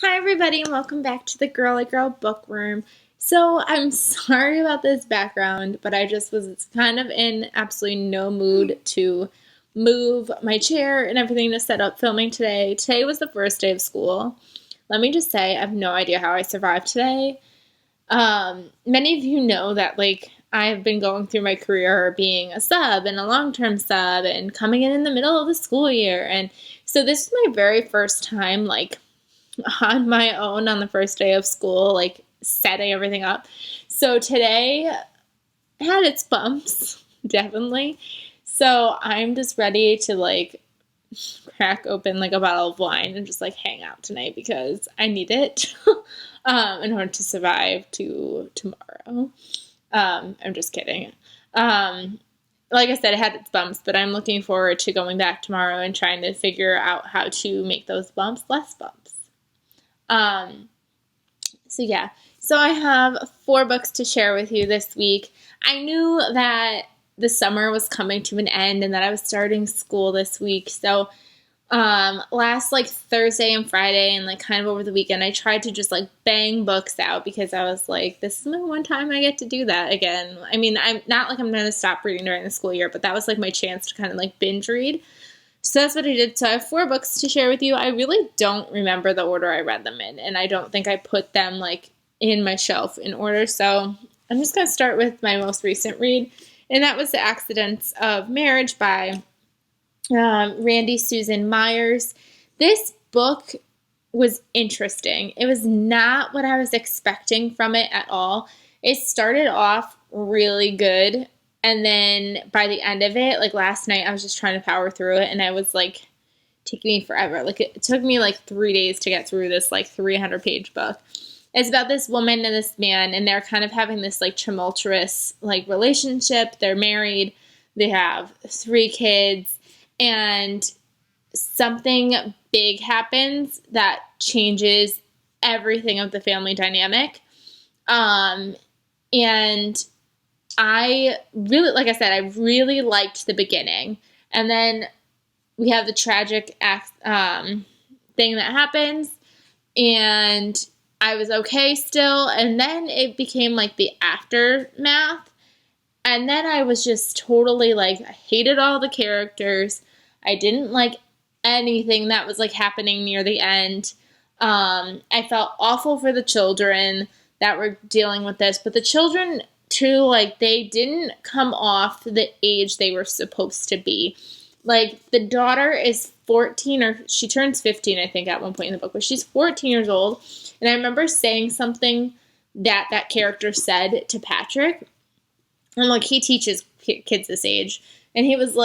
Hi everybody and welcome back to the Girly Girl Bookworm. So I'm sorry about this background, but I just was kind of in absolutely no mood to move my chair and everything to set up filming today. Today was the first day of school. Let me just say, I have no idea how I survived today. Many of you know that I have been going through my career being a sub and a long-term sub and coming in the middle of the school year. And so this is my very first time on my own on the first day of school, setting everything up. So today had its bumps, definitely. So I'm just ready to crack open a bottle of wine and just hang out tonight because I need it in order to survive to tomorrow. I'm just kidding. Like I said, it had its bumps, but I'm looking forward to going back tomorrow and trying to figure out how to make those bumps less bumps. So I have 4 books to share with you this week. I knew that the summer was coming to an end and that I was starting school this week. So last Thursday and Friday and kind of over the weekend, I tried to just bang books out because I was like, this is my one time I get to do that again. I mean, I'm not I'm going to stop reading during the school year, but that was my chance to kind of binge read. So that's what I did. So I have 4 books to share with you. I really don't remember the order I read them in, and I don't think I put them in my shelf in order. So I'm just going to start with my most recent read, and that was The Accidents of Marriage by Randy Susan Myers. This book was interesting. It was not what I was expecting from it at all. It started off really good. And then by the end of it, last night, I was just trying to power through it, and I was taking me forever. It took me 3 days to get through this 300-page book. It's about this woman and this man, and they're kind of having this tumultuous relationship. They're married. They have 3 kids, and something big happens that changes everything of the family dynamic. And I really, like I said, I really liked the beginning. And then we have the tragic thing that happens, and I was okay still. And then it became the aftermath. And then I was just totally I hated all the characters. I didn't like anything that was happening near the end. I felt awful for the children that were dealing with this, but the children too, they didn't come off the age they were supposed to be. The daughter is 14, or she turns 15, I think, at one point in the book, but she's 14 years old. And I remember saying something that character said to Patrick. And he teaches kids this age. And he was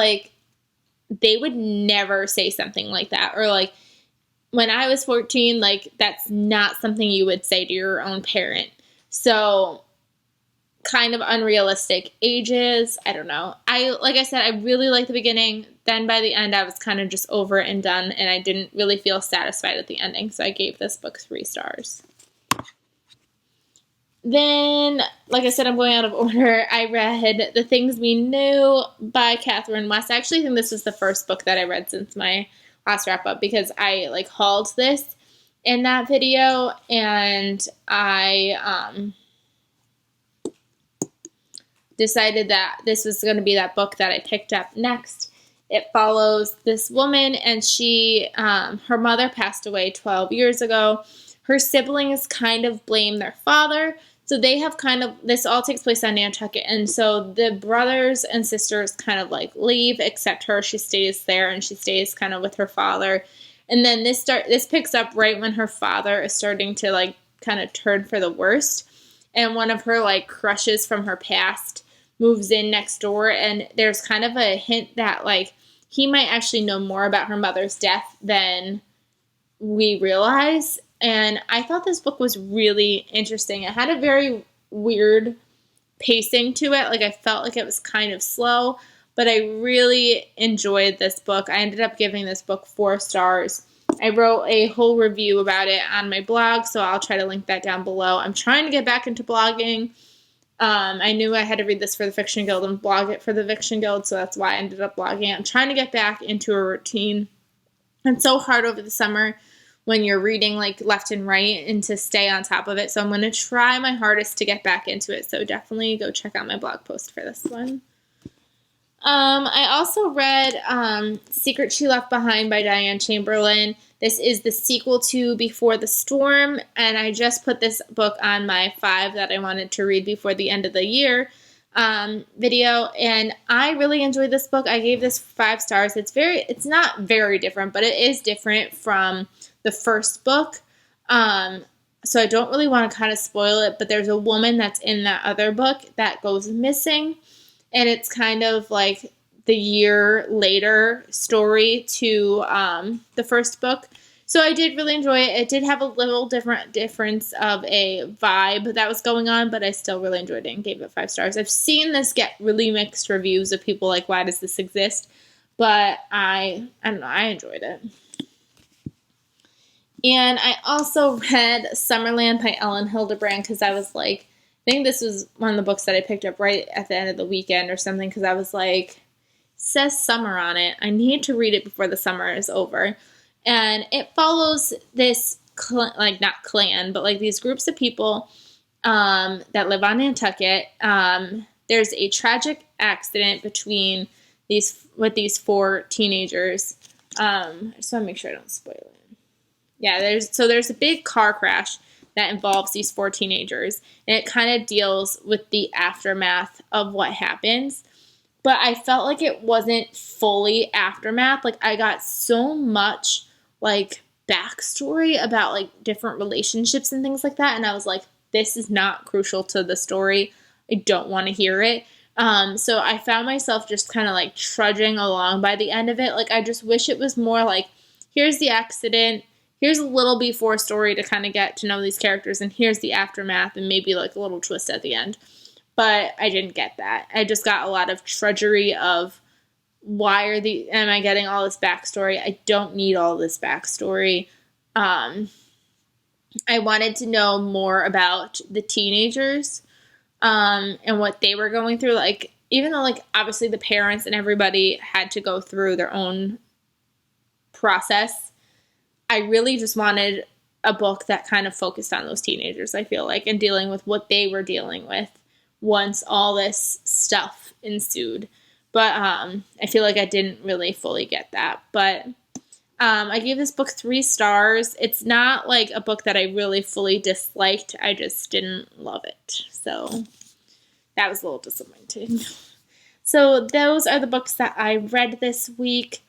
they would never say something like that. Or when I was 14, that's not something you would say to your own parent. So kind of unrealistic ages. I don't know. Like I said, I really liked the beginning. Then by the end, I was kind of just over it and done, and I didn't really feel satisfied at the ending. So I gave this book 3 stars. Then, like I said, I'm going out of order. I read The Things We Knew by Catherine West. I actually think this was the first book that I read since my last wrap-up because I hauled this in that video, and I decided that this was going to be that book that I picked up next. It follows this woman, and her mother passed away 12 years ago. Her siblings kind of blame their father. So they have this all takes place on Nantucket. And so the brothers and sisters kind of leave, except her. She stays there, and she stays kind of with her father. And then this picks up right when her father is starting to kind of turn for the worst. And one of her crushes from her past moves in next door, and there's kind of a hint that he might actually know more about her mother's death than we realize. And I thought this book was really interesting. It had a very weird pacing to it. I felt it was kind of slow, but I really enjoyed this book. I ended up giving this book 4 stars. I wrote a whole review about it on my blog, so I'll try to link that down below. I'm trying to get back into blogging. I knew I had to read this for the Fiction Guild and blog it for the Fiction Guild, so that's why I ended up blogging it. I'm trying to get back into a routine. It's so hard over the summer when you're reading like left and right and to stay on top of it. So I'm going to try my hardest to get back into it. So definitely go check out my blog post for this one. I also read Secret She Left Behind by Diane Chamberlain. This is the sequel to Before the Storm, and I just put this book on my 5 that I wanted to read before the end of the year video, and I really enjoyed this book. I gave this 5 stars. It's not very different, but it is different from the first book. So I don't really want to kind of spoil it, but there's a woman that's in that other book that goes missing. And it's kind of like the year later story to the first book. So I did really enjoy it. It did have a little difference of a vibe that was going on, but I still really enjoyed it and gave it 5 stars. I've seen this get really mixed reviews of people like, why does this exist? But I don't know, I enjoyed it. And I also read Summerland by Ellen Hildebrand because I was like, I think this was one of the books that I picked up right at the end of the weekend or something because I was like, it says summer on it. I need to read it before the summer is over. And it follows this, not clan, but like these groups of people that live on Nantucket. There's a tragic accident between these 4 teenagers. I just want to make sure I don't spoil it. Yeah, there's a big car crash that involves these 4 teenagers, and it kind of deals with the aftermath of what happens. But I felt like it wasn't fully aftermath. Like, I got so much, like, backstory about, like, different relationships and things like that, and I was like, this is not crucial to the story. I don't want to hear it. So I found myself just kind of, like, trudging along by the end of it. Like, I just wish it was more like, here's the accident, here's a little before story to kind of get to know these characters, and here's the aftermath and maybe like a little twist at the end. But I didn't get that. I just got a lot of trudgery of am I getting all this backstory? I don't need all this backstory. I wanted to know more about the teenagers and what they were going through. Like, even though like obviously the parents and everybody had to go through their own process, I really just wanted a book that kind of focused on those teenagers, I feel like, and dealing with what they were dealing with once all this stuff ensued. But I feel like I didn't really fully get that. But I gave this book 3 stars. It's not like a book that I really fully disliked. I just didn't love it. So that was a little disappointing. So those are the books that I read this week.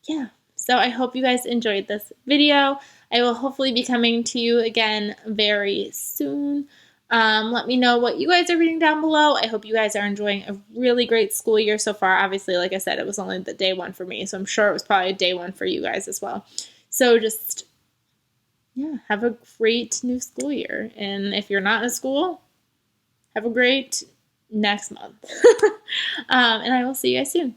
Yeah, so I hope you guys enjoyed this video. I will hopefully be coming to you again very soon. Let me know what you guys are reading down below. I hope you guys are enjoying a really great school year so far. Obviously, like I said, it was only the day 1 for me, so I'm sure it was probably day 1 for you guys as well. So just, yeah, have a great new school year. And if you're not in school, have a great next month. And I will see you guys soon.